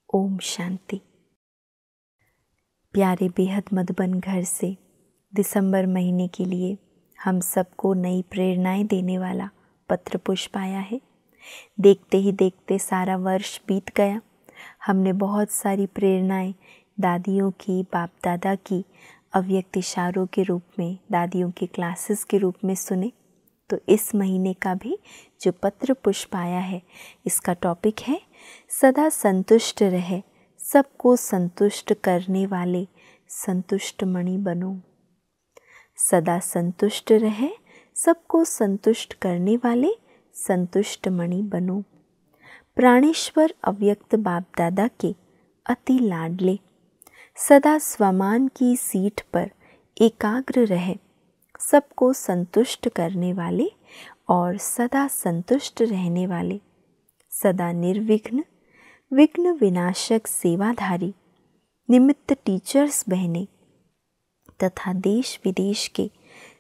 ओम शांति। प्यारे बेहद मधुबन घर से दिसंबर महीने के लिए हम सबको नई प्रेरणाएं देने वाला पत्र पुष्प आया है। देखते ही देखते सारा वर्ष बीत गया। हमने बहुत सारी प्रेरणाएं दादियों की, बाप दादा की अव्यक्त इशारों के रूप में, दादियों की क्लासेस के रूप में सुने। तो इस महीने का भी जो पत्र पुष्प आया है, इसका टॉपिक है सदा संतुष्ट रहे, सबको संतुष्ट करने वाले संतुष्ट मणि बनो। सदा संतुष्ट रहे, सबको संतुष्ट करने वाले संतुष्ट मणि बनो। प्राणेश्वर अव्यक्त बाप दादा के अति लाडले, सदा स्वमान की सीट पर एकाग्र रहे, सबको संतुष्ट करने वाले और सदा संतुष्ट रहने वाले, सदा निर्विघ्न विघ्न विनाशक सेवाधारी निमित्त टीचर्स बहने तथा देश विदेश के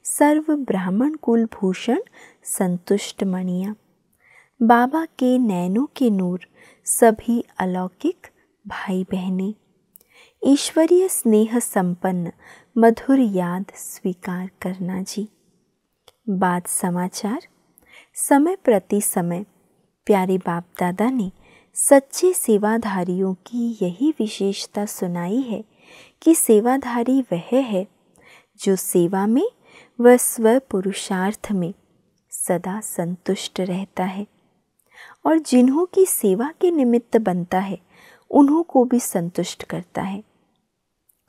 सर्व ब्राह्मण कुल भूषण संतुष्ट मणियाँ, बाबा के नैनों के नूर सभी अलौकिक भाई बहने, ईश्वरीय स्नेह संपन्न मधुर याद स्वीकार करना जी। बात समाचार। समय प्रति समय प्यारे बाप दादा ने सच्चे सेवाधारियों की यही विशेषता सुनाई है कि सेवाधारी वह है जो सेवा में व स्व पुरुषार्थ में सदा संतुष्ट रहता है और जिन्हों की सेवा के निमित्त बनता है उन्हों को भी संतुष्ट करता है,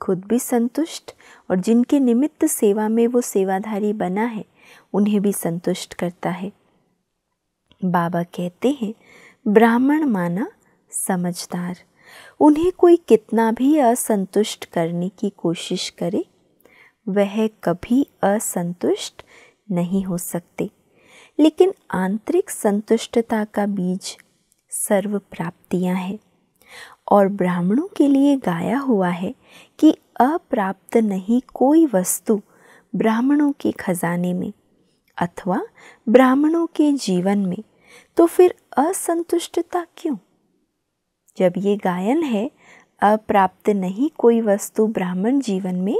खुद भी संतुष्ट और जिनके निमित्त सेवा में वो सेवाधारी बना है उन्हें भी संतुष्ट करता है। बाबा कहते हैं, ब्राह्मण माना समझदार, उन्हें कोई कितना भी असंतुष्ट करने की कोशिश करे वह कभी असंतुष्ट नहीं हो सकते। लेकिन आंतरिक संतुष्टता का बीज सर्व प्राप्तियां हैं और ब्राह्मणों के लिए गाया हुआ है कि अप्राप्त नहीं कोई वस्तु ब्राह्मणों के खजाने में अथवा ब्राह्मणों के जीवन में, तो फिर असंतुष्टता क्यों? जब ये गायन है अप्राप्त नहीं कोई वस्तु ब्राह्मण जीवन में,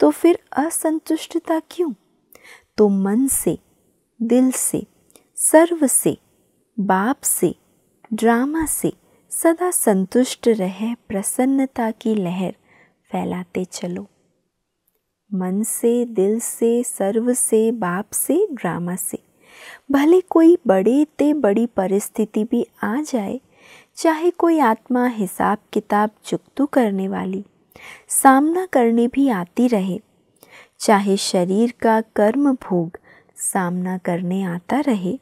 तो फिर असंतुष्टता क्यों? तो मन से, दिल से, सर्व से, बाप से, ड्रामा से सदा संतुष्ट रहे प्रसन्नता की लहर फैलाते चलो। मन से, दिल से, सर्व से, बाप से, ड्रामा से, भले कोई बड़े ते बड़ी परिस्थिति भी आ जाए, चाहे कोई आत्मा हिसाब किताब चुकतू करने वाली सामना करने भी आती रहे, चाहे शरीर का कर्म भोग सामना करने आता रहे,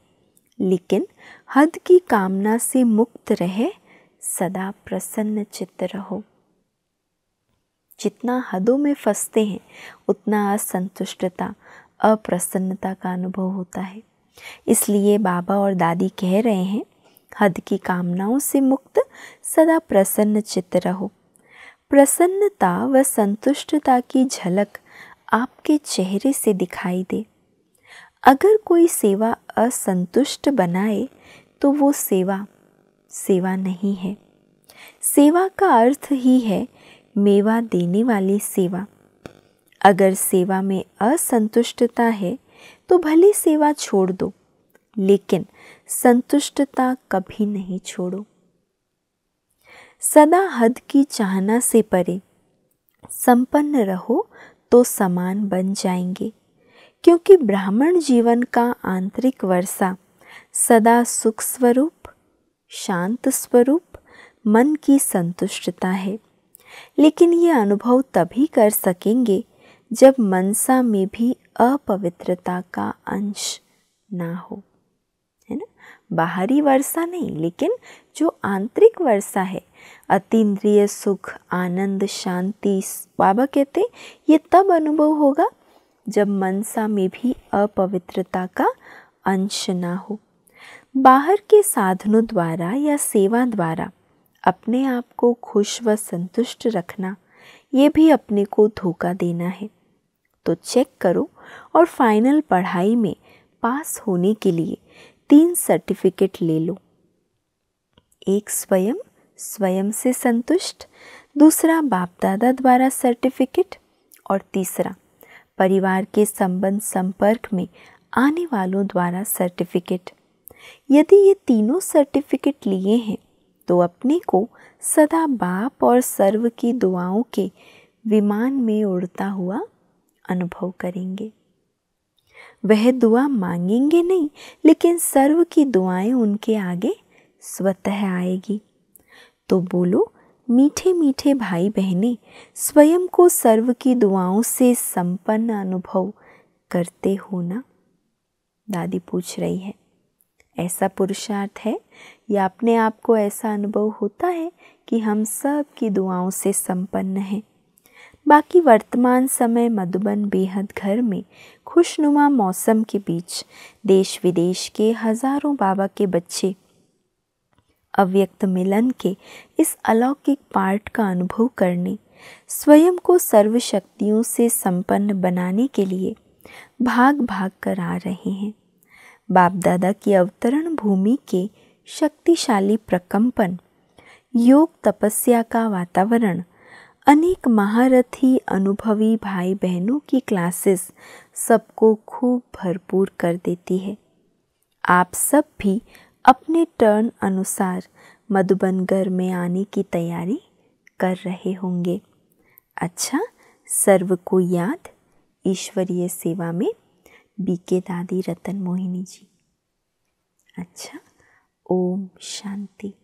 लेकिन हद की कामना से मुक्त रहे, सदा प्रसन्न चित्त रहो। जितना हदों में फंसते हैं उतना असंतुष्टता, अप्रसन्नता का अनुभव होता है। इसलिए बाबा और दादी कह रहे हैं, हद की कामनाओं से मुक्त सदा प्रसन्न चित्त रहो। प्रसन्नता व संतुष्टता की झलक आपके चेहरे से दिखाई दे। अगर कोई सेवा असंतुष्ट बनाए तो वो सेवा नहीं है। सेवा का अर्थ ही है मेवा देने वाली सेवा। अगर सेवा में असंतुष्टता है तो भले सेवा छोड़ दो, लेकिन संतुष्टता कभी नहीं छोड़ो। सदा हद की चाहना से परे संपन्न रहो तो समान बन जाएंगे, क्योंकि ब्राह्मण जीवन का आंतरिक वर्षा सदा सुख स्वरूप, शांत स्वरूप, मन की संतुष्टता है। लेकिन ये अनुभव तभी कर सकेंगे जब मनसा में भी अपवित्रता का अंश ना हो, है ना। बाहरी वर्षा नहीं, लेकिन जो आंतरिक वर्षा है, अतीन्द्रिय सुख, आनंद, शांति, बाबा कहते ये तब अनुभव होगा जब मनसा में भी अपवित्रता का अंश ना हो। बाहर के साधनों द्वारा या सेवा द्वारा अपने आप को खुश व संतुष्ट रखना, ये भी अपने को धोखा देना है। तो चेक करो और फाइनल पढ़ाई में पास होने के लिए 3 सर्टिफिकेट ले लो। एक स्वयं स्वयं से संतुष्ट, दूसरा बाप दादा द्वारा सर्टिफिकेट और तीसरा परिवार के संबंध संपर्क में आने वालों द्वारा सर्टिफिकेट। यदि ये तीनों सर्टिफिकेट लिए हैं तो अपने को सदा बाप और सर्व की दुआओं के विमान में उड़ता हुआ अनुभव करेंगे। वह दुआ मांगेंगे नहीं, लेकिन सर्व की दुआएं उनके आगे स्वतः आएगी। तो बोलो मीठे मीठे भाई बहनें, स्वयं को सर्व की दुआओं से संपन्न अनुभव करते हो ना? दादी पूछ रही है। ऐसा पुरुषार्थ है या अपने आप को ऐसा अनुभव होता है कि हम सब की दुआओं से संपन्न हैं? बाकी वर्तमान समय मधुबन बेहद घर में खुशनुमा मौसम के बीच देश विदेश के हजारों बाबा के बच्चे अव्यक्त मिलन के इस अलौकिक पाठ का अनुभव करने, स्वयं को सर्व शक्तियों से संपन्न बनाने के लिए भाग भाग कर आ रहे हैं। बाप दादा की अवतरण भूमि के शक्तिशाली प्रकंपन, योग तपस्या का वातावरण, अनेक महारथी अनुभवी भाई बहनों की क्लासेस सबको खूब भरपूर कर देती है। आप सब भी अपने टर्न अनुसार मधुबनगर में आने की तैयारी कर रहे होंगे। अच्छा, सर्व को याद। ईश्वरीय सेवा में बीके दादी रतन मोहिनी जी। अच्छा, ओम शांति।